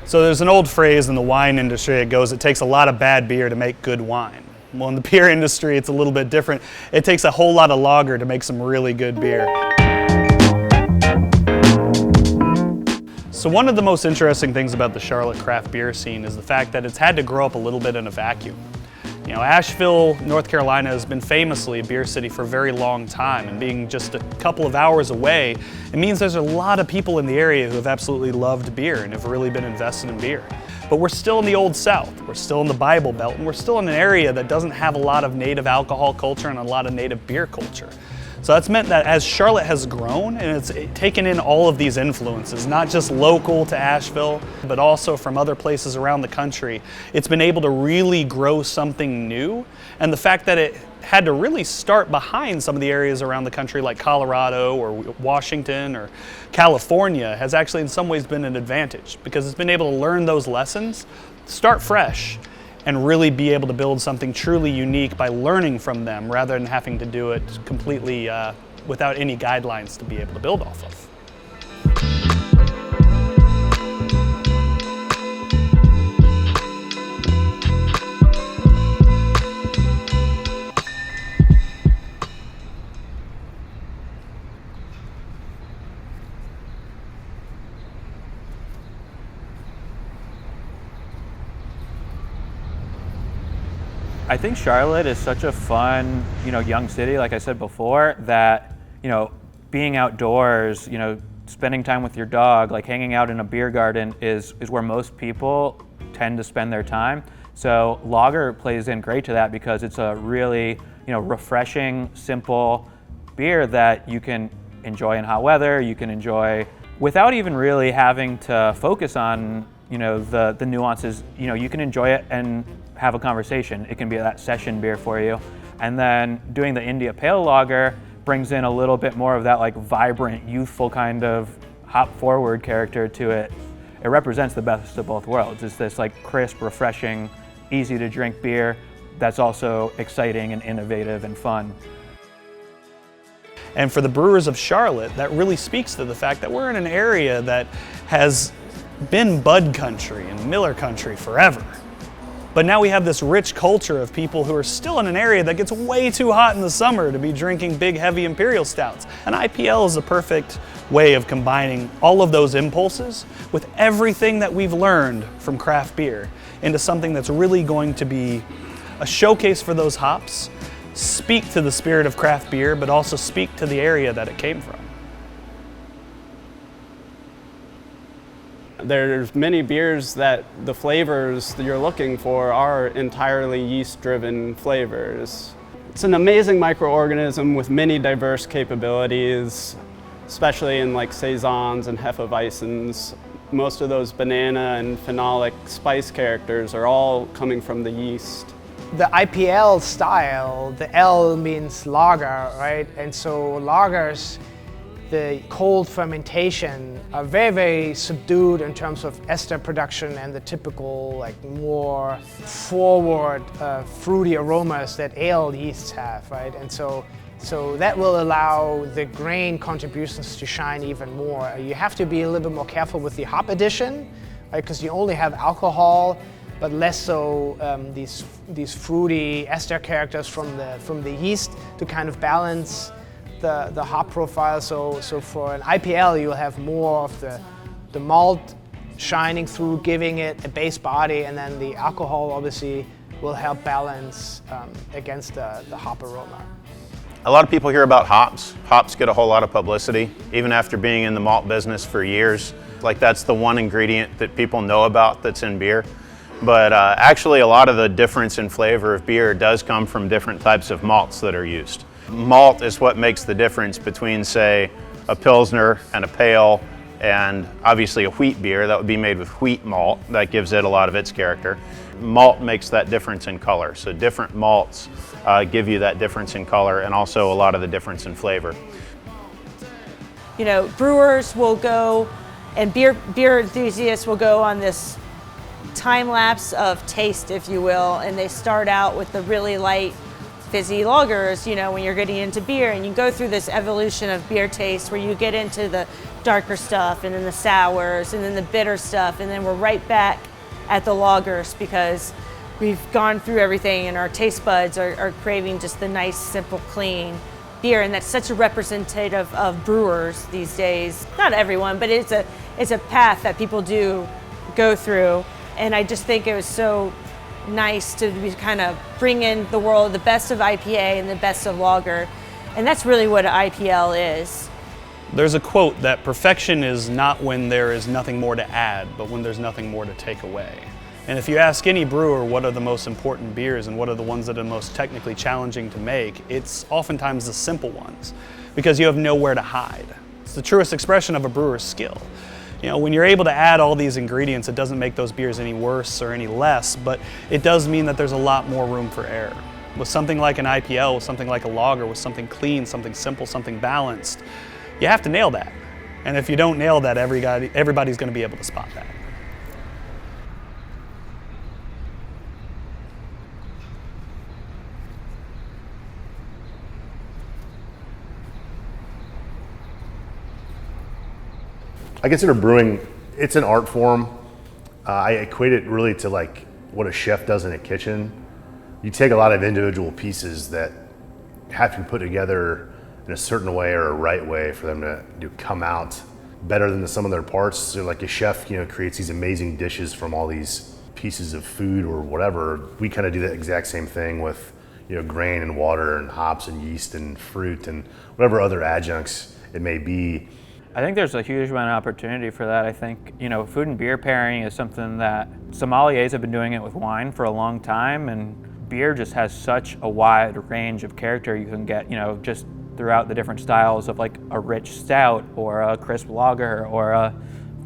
So there's an old phrase in the wine industry that goes, it takes a lot of bad beer to make good wine. Well, in the beer industry, it's a little bit different. It takes a whole lot of lager to make some really good beer. So one of the most interesting things about the Charlotte craft beer scene is the fact that it's had to grow up a little bit in a vacuum. You know, Asheville, North Carolina has been famously a beer city for a very long time, and being just a couple of hours away, it means there's a lot of people in the area who have absolutely loved beer and have really been invested in beer. But we're still in the Old South, we're still in the Bible Belt, and we're still in an area that doesn't have a lot of native alcohol culture and a lot of native beer culture. So that's meant that as Charlotte has grown and it's taken in all of these influences, not just local to Asheville, but also from other places around the country, it's been able to really grow something new. And the fact that it had to really start behind some of the areas around the country like Colorado or Washington or California has actually in some ways been an advantage, because it's been able to learn those lessons, start fresh, and really be able to build something truly unique by learning from them rather than having to do it completely without any guidelines to be able to build off of. I think Charlotte is such a fun, young city, like I said before, that, being outdoors, spending time with your dog, like hanging out in a beer garden is where most people tend to spend their time. So lager plays in great to that because it's a really, refreshing, simple beer that you can enjoy in hot weather, you can enjoy without even really having to focus on, the nuances. You can enjoy it and have a conversation. It can be that session beer for you. And then doing the India Pale Lager brings in a little bit more of that like vibrant, youthful kind of hop forward character to it. It represents the best of both worlds. It's this like crisp, refreshing, easy to drink beer that's also exciting and innovative and fun. And for the brewers of Charlotte, that really speaks to the fact that we're in an area that has been bud country and Miller country forever. But now we have this rich culture of people who are still in an area that gets way too hot in the summer to be drinking big, heavy imperial stouts. And IPL is a perfect way of combining all of those impulses with everything that we've learned from craft beer into something that's really going to be a showcase for those hops, speak to the spirit of craft beer, but also speak to the area that it came from. There's many beers that the flavors that you're looking for are entirely yeast-driven flavors. It's an amazing microorganism with many diverse capabilities, especially in like saisons and hefeweizens. Most of those banana and phenolic spice characters are all coming from the yeast. The IPL style, the L means lager, right? And so lagers, the cold fermentation are very, very subdued in terms of ester production and the typical like more forward fruity aromas that ale yeasts have, right? And so that will allow the grain contributions to shine even more. You have to be a little bit more careful with the hop addition, right? Because you only have alcohol, but less so these fruity ester characters from the yeast to kind of balance the hop profile. So for an IPL, you'll have more of the malt shining through, giving it a base body, and then the alcohol obviously will help balance against the hop aroma. A lot of people hear about hops. Hops get a whole lot of publicity, even after being in the malt business for years. Like that's the one ingredient that people know about that's in beer. But actually a lot of the difference in flavor of beer does come from different types of malts that are used. Malt is what makes the difference between, say, a Pilsner and a Pale, and obviously a wheat beer that would be made with wheat malt. That gives it a lot of its character. Malt makes that difference in color. So different malts give you that difference in color and also a lot of the difference in flavor. Brewers will go, and beer enthusiasts will go on this time lapse of taste, if you will, and they start out with the really light fizzy lagers, you know, when you're getting into beer, and you go through this evolution of beer taste where you get into the darker stuff and then the sours and then the bitter stuff, and then we're right back at the lagers because we've gone through everything and our taste buds are craving just the nice, simple, clean beer. And that's such a representative of brewers these days. Not everyone, but it's a path that people do go through. And I just think it was so nice to be kind of bring in the world, the best of IPA and the best of lager. And that's really what IPL is. There's a quote that perfection is not when there is nothing more to add, but when there's nothing more to take away. And if you ask any brewer what are the most important beers and what are the ones that are most technically challenging to make, it's oftentimes the simple ones, because you have nowhere to hide. It's the truest expression of a brewer's skill. You know, when you're able to add all these ingredients, it doesn't make those beers any worse or any less, but it does mean that there's a lot more room for error. With something like an IPL, with something like a lager, with something clean, something simple, something balanced, you have to nail that. And if you don't nail that, everybody's going to be able to spot that. I consider brewing, it's an art form. I equate it really to like what a chef does in a kitchen. You take a lot of individual pieces that have to be put together in a certain way or a right way for them to come out better than the sum of their parts. So like a chef, you know, creates these amazing dishes from all these pieces of food or whatever. We kind of do that exact same thing with, you know, grain and water and hops and yeast and fruit and whatever other adjuncts it may be. I think there's a huge amount of opportunity for that. I think, you know, food and beer pairing is something that sommeliers have been doing it with wine for a long time, and beer just has such a wide range of character you can get, you know, just throughout the different styles of like a rich stout or a crisp lager or a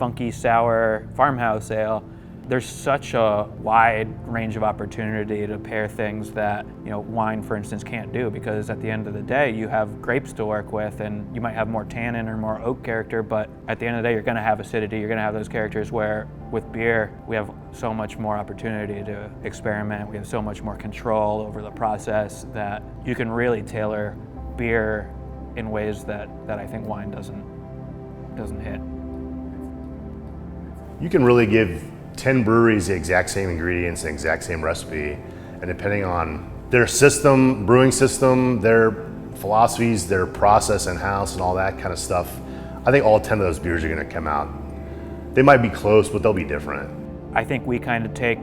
funky sour farmhouse ale. There's such a wide range of opportunity to pair things that, you know, wine, for instance, can't do, because at the end of the day, you have grapes to work with, and you might have more tannin or more oak character, but at the end of the day, you're going to have acidity, you're going to have those characters, where with beer, we have so much more opportunity to experiment, we have so much more control over the process that you can really tailor beer in ways that I think wine doesn't hit. You can really give 10 breweries the exact same ingredients, the exact same recipe, and depending on their system, brewing system, their philosophies, their process in-house and all that kind of stuff, I think all 10 of those beers are gonna come out. They might be close, but they'll be different. I think we kind of take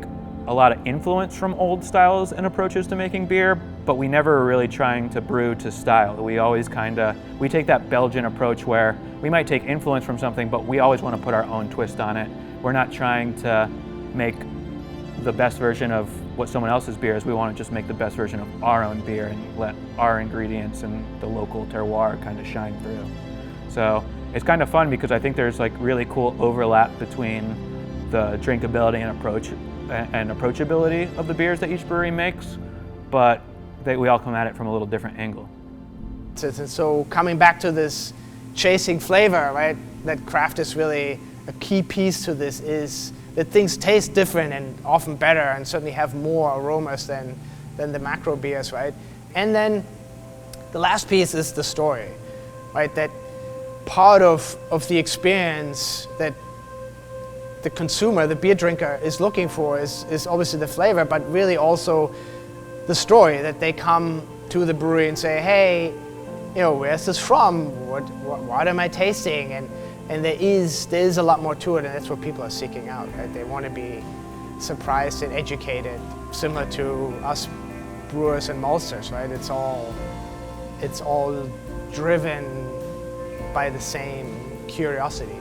a lot of influence from old styles and approaches to making beer, but we never are really trying to brew to style. We always we take that Belgian approach where we might take influence from something, but we always want to put our own twist on it. We're not trying to make the best version of what someone else's beer is. We want to just make the best version of our own beer and let our ingredients and the local terroir kind of shine through. So it's kind of fun because I think there's like really cool overlap between the drinkability and approachability of the beers that each brewery makes, but we all come at it from a little different angle. So coming back to this chasing flavor, right? That craft is really a key piece to this, is that things taste different and often better and certainly have more aromas than the macro beers, right? And then the last piece is the story, right? That part of the experience that the consumer, the beer drinker, is looking for is obviously the flavor, but really also the story, that they come to the brewery and say, hey, you know, where's this from? What am I tasting? And there is a lot more to it, and that's what people are seeking out, right? They want to be surprised and educated, similar to us brewers and maltsters, right? It's all driven by the same curiosity.